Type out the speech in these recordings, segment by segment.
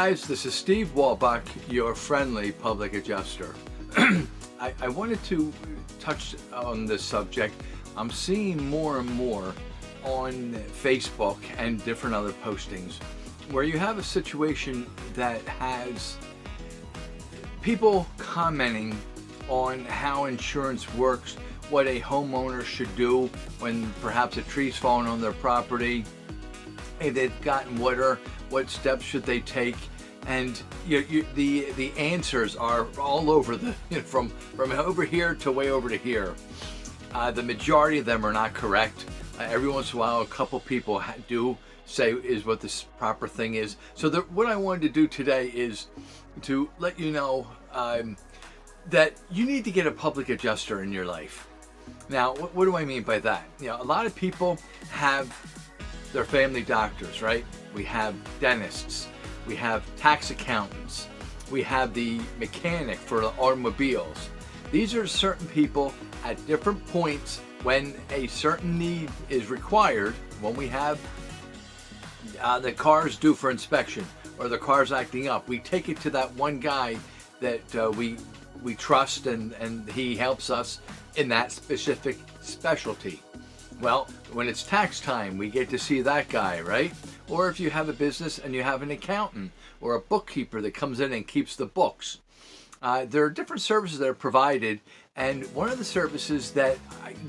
guys, this is Steve Wolbach, your friendly public adjuster. I wanted to touch on this subject. I'm seeing more and more on Facebook and different other postings where you have a situation that has people commenting on how insurance works, what a homeowner should do when perhaps a tree's fallen on their property, if they've gotten water, what steps should they take, and the answers are all over the from over here to way over to here. The majority of them are not correct. Every once in a while, a couple people do say is what this proper thing is. So what I wanted to do today is to let you know that you need to get a public adjuster in your life. Now, what do I mean by that? A lot of people have their family doctors, right? We have dentists, we have tax accountants, we have the mechanic for the automobiles. These are certain people at different points when a certain need is required. When we have the cars due for inspection or the car's acting up, we take it to that one guy that we trust, and he helps us in that specific specialty. Well, when it's tax time, we get to see that guy, right? Or if you have a business and you have an accountant or a bookkeeper that comes in and keeps the books. There are different services that are provided, and one of the services that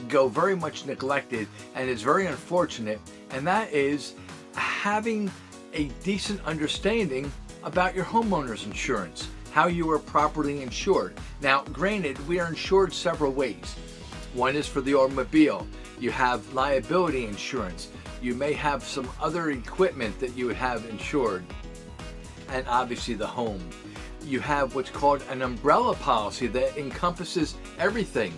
go very much neglected and is very unfortunate, and that is having a decent understanding about your homeowner's insurance, how you are properly insured. Now, granted, we are insured several ways. One is for the automobile. You have liability insurance. You may have some other equipment that you would have insured, and obviously the home. You have what's called an umbrella policy that encompasses everything.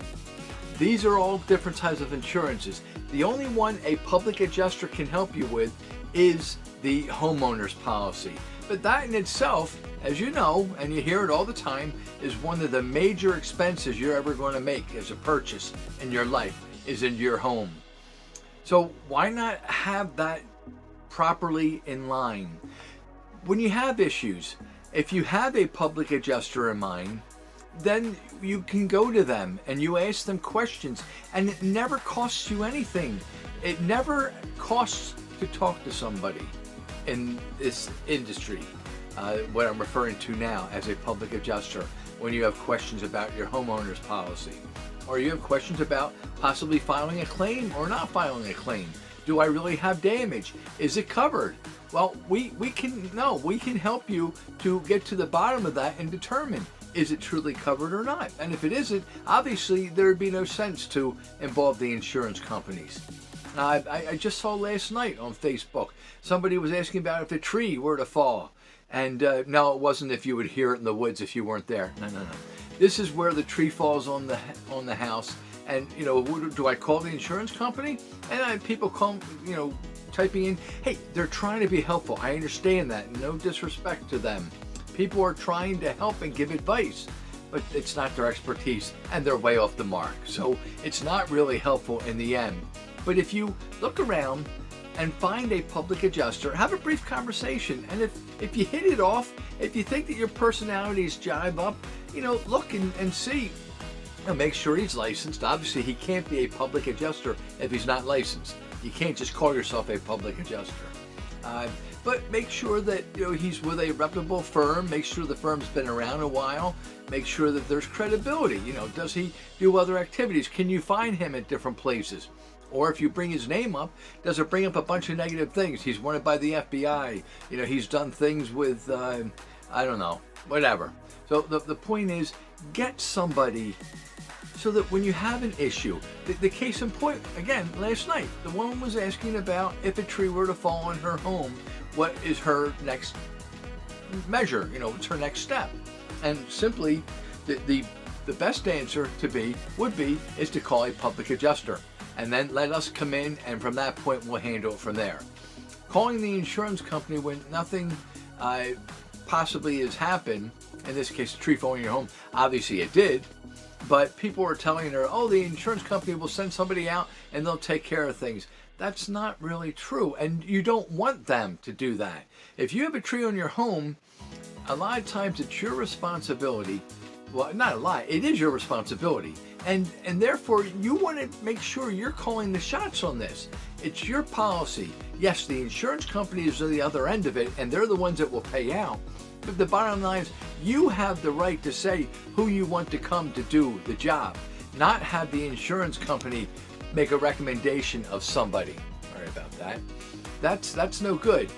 These are all different types of insurances. The only one a public adjuster can help you with is the homeowner's policy. But that in itself, as you know, and you hear it all the time, is one of the major expenses you're ever going to make as a purchase in your life, is in your home. So why not have that properly in line? When you have issues, if you have a public adjuster in mind, then you can go to them and you ask them questions, and it never costs you anything. It never costs to talk to somebody in this industry, what I'm referring to now as a public adjuster, when you have questions about your homeowner's policy, or you have questions about possibly filing a claim or not filing a claim. Do I really have damage? Is it covered? Well, we can help you to get to the bottom of that and determine, is it truly covered or not? And if it isn't, obviously there would be no sense to involve the insurance companies. I just saw last night on Facebook, somebody was asking about if a tree were to fall. And no, it wasn't if you would hear it in the woods if you weren't there. No. This is where the tree falls on the house. And, do I call the insurance company? And people come, typing in, hey, they're trying to be helpful. I understand that. No disrespect to them. People are trying to help and give advice, but it's not their expertise and they're way off the mark. So it's not really helpful in the end. But if you look around and find a public adjuster, have a brief conversation. And if you hit it off, if you think that your personalities jive up, look and see. And make sure he's licensed. Obviously, he can't be a public adjuster if he's not licensed. You can't just call yourself a public adjuster. But make sure that he's with a reputable firm. Make sure the firm's been around a while. Make sure that there's credibility. Does he do other activities? Can you find him at different places? Or if you bring his name up, does it bring up a bunch of negative things? He's wanted by the FBI. He's done things with, I don't know, whatever. So the point is, get somebody so that when you have an issue, the case in point, again, last night, the woman was asking about if a tree were to fall on her home, what is her next measure? What's her next step? And simply, the best answer would be to call a public adjuster, and then let us come in, and from that point, we'll handle it from there. Calling the insurance company when nothing possibly has happened, in this case, a tree falling in your home, obviously it did, but people are telling her, oh, the insurance company will send somebody out and they'll take care of things. That's not really true, and you don't want them to do that. If you have a tree on your home A lot of times it's your responsibility. Well, not a lot. It is your responsibility. And therefore, you want to make sure you're calling the shots on this. It's your policy. Yes, the insurance companies are the other end of it, and they're the ones that will pay out. But the bottom line is, you have the right to say who you want to come to do the job, not have the insurance company make a recommendation of somebody. Sorry about that. That's no good,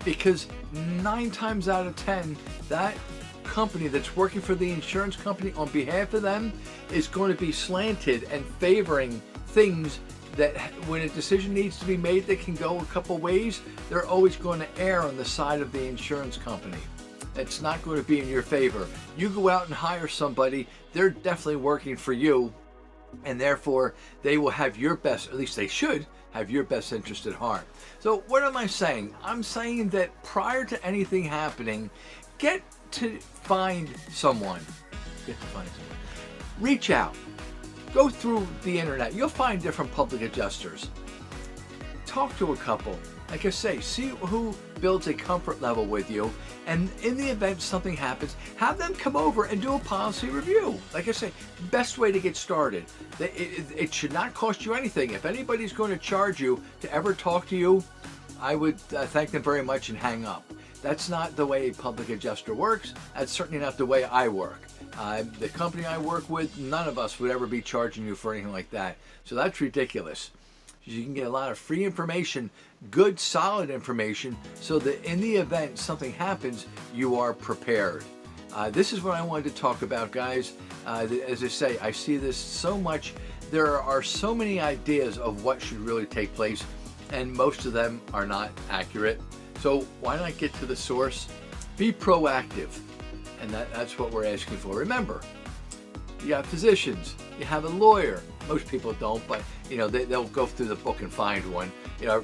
because 9 times out of 10, that company that's working for the insurance company on behalf of them is going to be slanted and favoring things that when a decision needs to be made that can go a couple ways, they're always going to err on the side of the insurance company. It's not going to be in your favor. You go out and hire somebody, they're definitely working for you, and therefore they will have your best, at least they should have your best interest at heart. So what am I saying? I'm saying that prior to anything happening, get to find someone. Reach out. Go through the internet. You'll find different public adjusters. Talk to a couple. Like I say, see who builds a comfort level with you. And in the event something happens, have them come over and do a policy review. Like I say, best way to get started. It should not cost you anything. If anybody's going to charge you to ever talk to you, I would thank them very much and hang up. That's not the way a public adjuster works. That's certainly not the way I work. The company I work with, none of us would ever be charging you for anything like that. So that's ridiculous. You can get a lot of free information, good, solid information, so that in the event something happens, you are prepared. This is what I wanted to talk about, guys. As I say, I see this so much. There are so many ideas of what should really take place, and most of them are not accurate. So why not get to the source? Be proactive, and that's what we're asking for. Remember, you have physicians, you have a lawyer. Most people don't, but they'll go through the book and find one.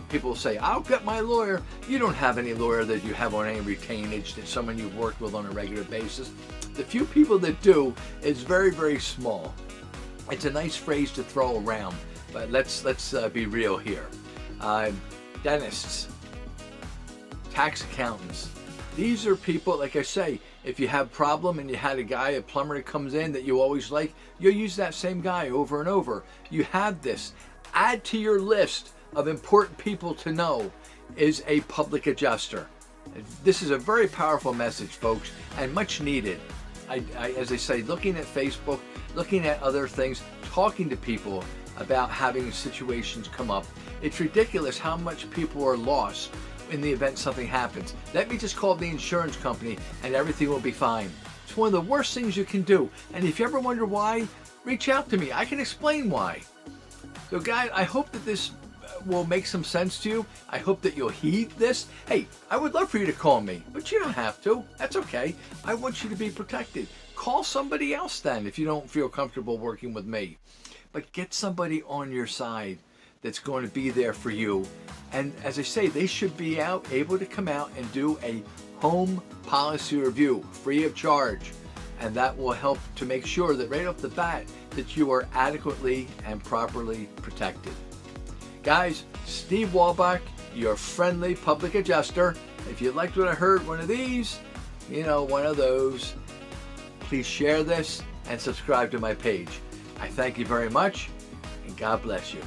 People say, I'll get my lawyer. You don't have any lawyer that you have on any retainage, that someone you've worked with on a regular basis. The few people that do is very, very small. It's a nice phrase to throw around, but let's be real here. Dentists, tax accountants. These are people, like I say, if you have a problem and you had a plumber that comes in that you always like, you'll use that same guy over and over. You have this. Add to your list of important people to know is a public adjuster. This is a very powerful message, folks, and much needed. As I say, looking at Facebook, looking at other things, talking to people about having situations come up. It's ridiculous how much people are lost in the event something happens. Let me just call the insurance company and everything will be fine. It's one of the worst things you can do. And if you ever wonder why, reach out to me. I can explain why. So guys, I hope that this will make some sense to you. I hope that you'll heed this. Hey, I would love for you to call me, but you don't have to. That's okay. I want you to be protected. Call somebody else then if you don't feel comfortable working with me. But get somebody on your side that's going to be there for you. And as I say, they should be able to come out and do a home policy review free of charge. And that will help to make sure that right off the bat that you are adequately and properly protected. Guys, Steve Wolbach, your friendly public adjuster. If you liked what I heard, one of these, one of those, please share this and subscribe to my page. I thank you very much, and God bless you.